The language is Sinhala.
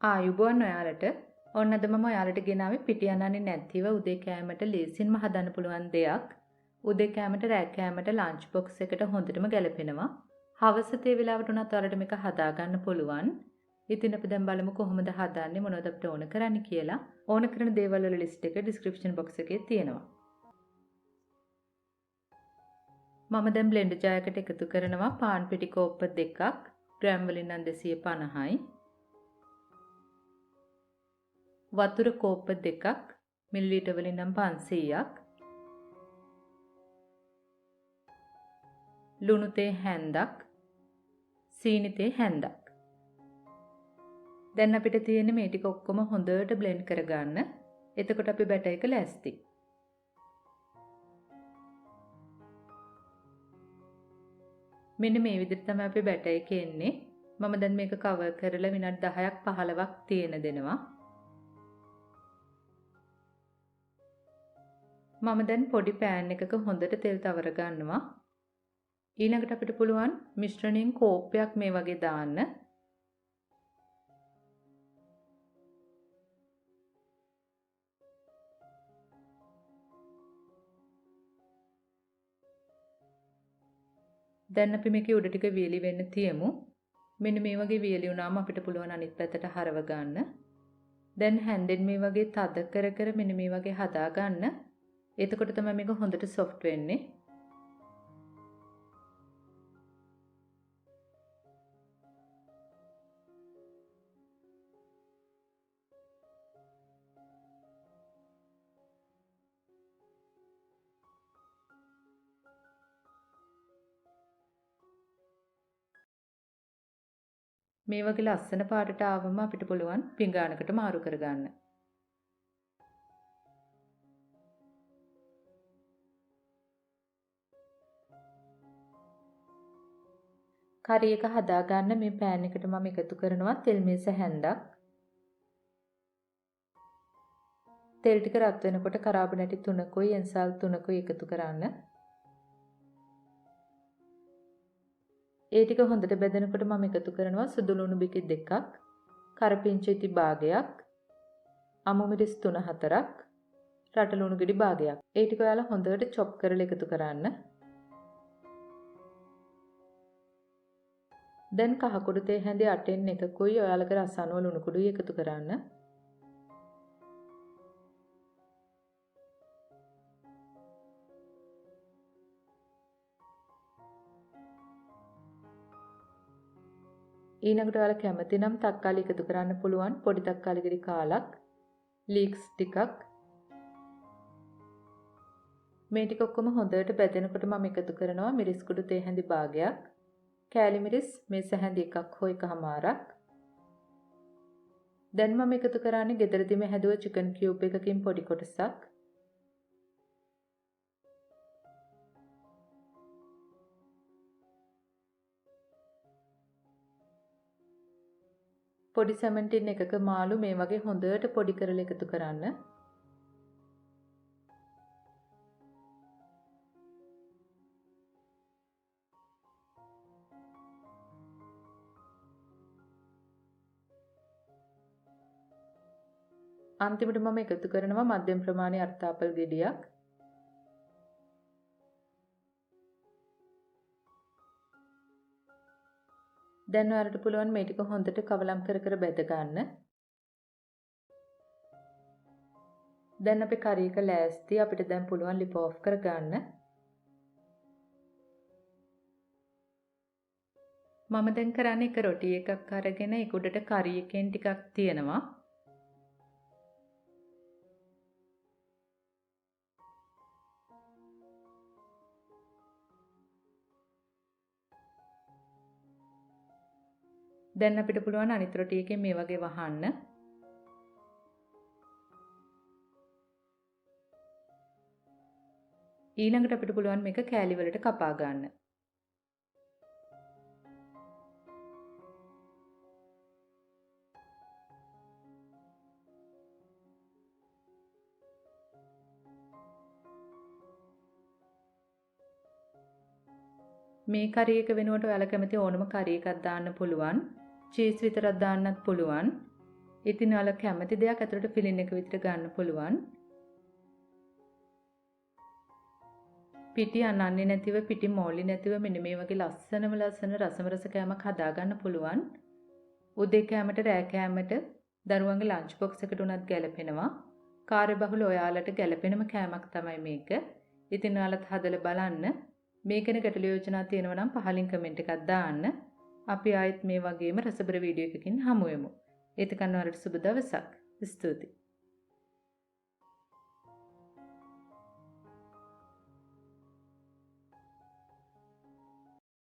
ආයුබෝවන් ඔයාලට. ඔන්න අද මම ඔයාලට ගෙනාවේ පිටියනන්නේ නැතිව උදේ කෑමට ලේසියෙන්ම හදන්න පුළුවන් දෙයක්. උදේ කෑමට රෑ කෑමට ලන්ච් බොක්ස් එකට හොඳටම ගැලපෙනවා. හවස තේ වෙලාවට උනත් ඔයාලට මේක හදා ගන්න පුළුවන්. ඉතින් අපි දැන් බලමු කොහොමද හදන්නේ මොනවද අපිට ඕන කරන්නේ කියලා. ඕන කරන දේවල් වල ලිස්ට් එක ඩිස්ක්‍රිප්ෂන් බොක්ස් එකේ තියෙනවා. මම දැන් බ්ලෙන්ඩර් ජායකට එකතු කරනවා පාන් පිටි කෝප්ප 2ක් ග්‍රෑම් වලින් නම් 250යි. වතුර කෝප්ප 2ක් මිලිලීටර් වලින් නම් 500ක්. ලුණු තේ හැන්දක්. සීනි තේ හැන්දක්. දැන් අපිට තියෙන්නේ මේ ටික ඔක්කොම හොඳට බ්ලෙන්ඩ් කරගන්න. එතකොට අපි බැටර් එක ලෑස්ති. මෙන්න මේ විදිහට තමයි අපි බැටර් එක එන්නේ. මම දැන් මේක කවර් කරලා විනාඩි 10ක් 15ක් තියෙන දෙනවා. මම දැන් පොඩි පෑන් එකක හොඳට තෙල් තවර ගන්නවා. ඊළඟට අපිට පුළුවන් මිශ්‍රණයෙන් කෝප්පයක් මේ වගේ දාන්න. දැන් අපි මේකේ උඩ ටික වියලි වෙන්න තියමු. මෙන්න මේ වගේ වියලි වුණාම අපිට පුළුවන් අනිත් පැත්තට හරව ගන්න. දැන් හැන්දෙන් මේ වගේ තද කර කර මෙන්න මේ වගේ හදා ගන්න. එතකොට තමයි මේක හොඳට සොෆ්ට් වෙන්නේ. මේ වගේ ලස්සන පාටට ආවම අපිට පුළුවන් පිඟානකට මාරු කරගන්න. කරි එක හදාගන්න මේ පෑන් එකට මම එකතු කරනවා තෙල් මේස හැන්දක්. තෙල් ටික රත් වෙනකොට කරාබු නැටි 3කුයි එන්සාල් 3කුයි එකතු කරන්න. ඒ ටික හොඳට බෙදෙනකොට මම එකතු කරනවා සුදු ලුණු බිකි 2ක්, කරපිංචා ඉති භාගයක්, අමු මිරිස් 3-4ක්, රට ලුණු ගෙඩි භාගයක්. ඒ ටික ඔයාලා හොඳට චොප් කරලා එකතු කරන්න. දැන් කහ කුඩු තේ හැඳි 8න් එකකුයි ඔයාලගේ රස අනුව ලුණු කුඩුයි එකතු කරන්න. ඊළඟට ඔයාලා කැමති නම් තක්කාලි එකතු කරන්න පුළුවන්. පොඩි තක්කාලි ගෙඩි කාලක්, ලීක්ස් ටිකක්. මේ ටික ඔක්කොම හොඳට බෙදෙනකොට මම එකතු කරනවා මිරිස් කුඩු තේ හැඳි භාගයක්, කෑලි මිරිස් මේස හැඳි එකක් හෝ එකමාරක්. දැන් මම එකතු කරන්නේ ගෙදරදීම හැදුව චිකන් කියුබ් එකකින් පොඩි කොටසක්. පොඩි සැමන් ටින් එකක මාළු මේ වගේ හොඳට පොඩි කරලා එකතු කරන්න. අන්තිමට මම එකතු කරනවා මධ්‍යම ප්‍රමාණයේ අර්ථාපල් ගෙඩියක්. දැන් ඔයාලට පුළුවන් මේ ටික හොඳට කවලම් කර කර බෙද ගන්න. දැන් අපේ කරි එක ලෑස්ති. අපිට දැන් පුළුවන් ලිප් ඔෆ් කර ගන්න. මම දැන් කරන්නේ එක රොටි එකක් අරගෙන ඒක උඩට කරි එකෙන් ටිකක් තියනවා. දැන් අපිට පුළුවන් අනිත් රොටි එකෙන් මේ වගේ වහන්න. ඊළඟට අපිට පුළුවන් මේක කෑලි වලට කපා ගන්න. මේ කරි එක වෙනුවට ඔයාලා කැමති ඕනම කරි එකක් දාන්න පුළුවන්. චීස් විතරක් දාන්නත් පුළුවන්. ඉතින් ඔයාලා කැමති දෙයක් ඇතුළට ෆිලින් එක විතර ගන්න පුළුවන්. පිටි අනන්නේ නැතිව පිටි මෝලි නැතිව මෙන්න මේ වගේ ලස්සන රස කෑමක් හදාගන්න පුළුවන්. උදේ කෑමට රෑ කෑමට දරුවන්ගේ ලන්ච් බොක්ස් එකට උනත් ගැලපෙනවා. කාර්යබහුල ඔයාලට ගැලපෙනම කෑමක් තමයි මේක. ඉතින් ඔයාලත් හදලා බලන්න. මේකෙන ගැටළු යෝජනා තියෙනවා නම් පහලින් කමෙන්ට් එකක් දාන්න. අපි ආයෙත් මේ වගේම රසබර වීඩියෝ එකකින් හමු වෙමු. ඒතකන් ඔයාලට සුබ දවසක්. ස්තුතියි.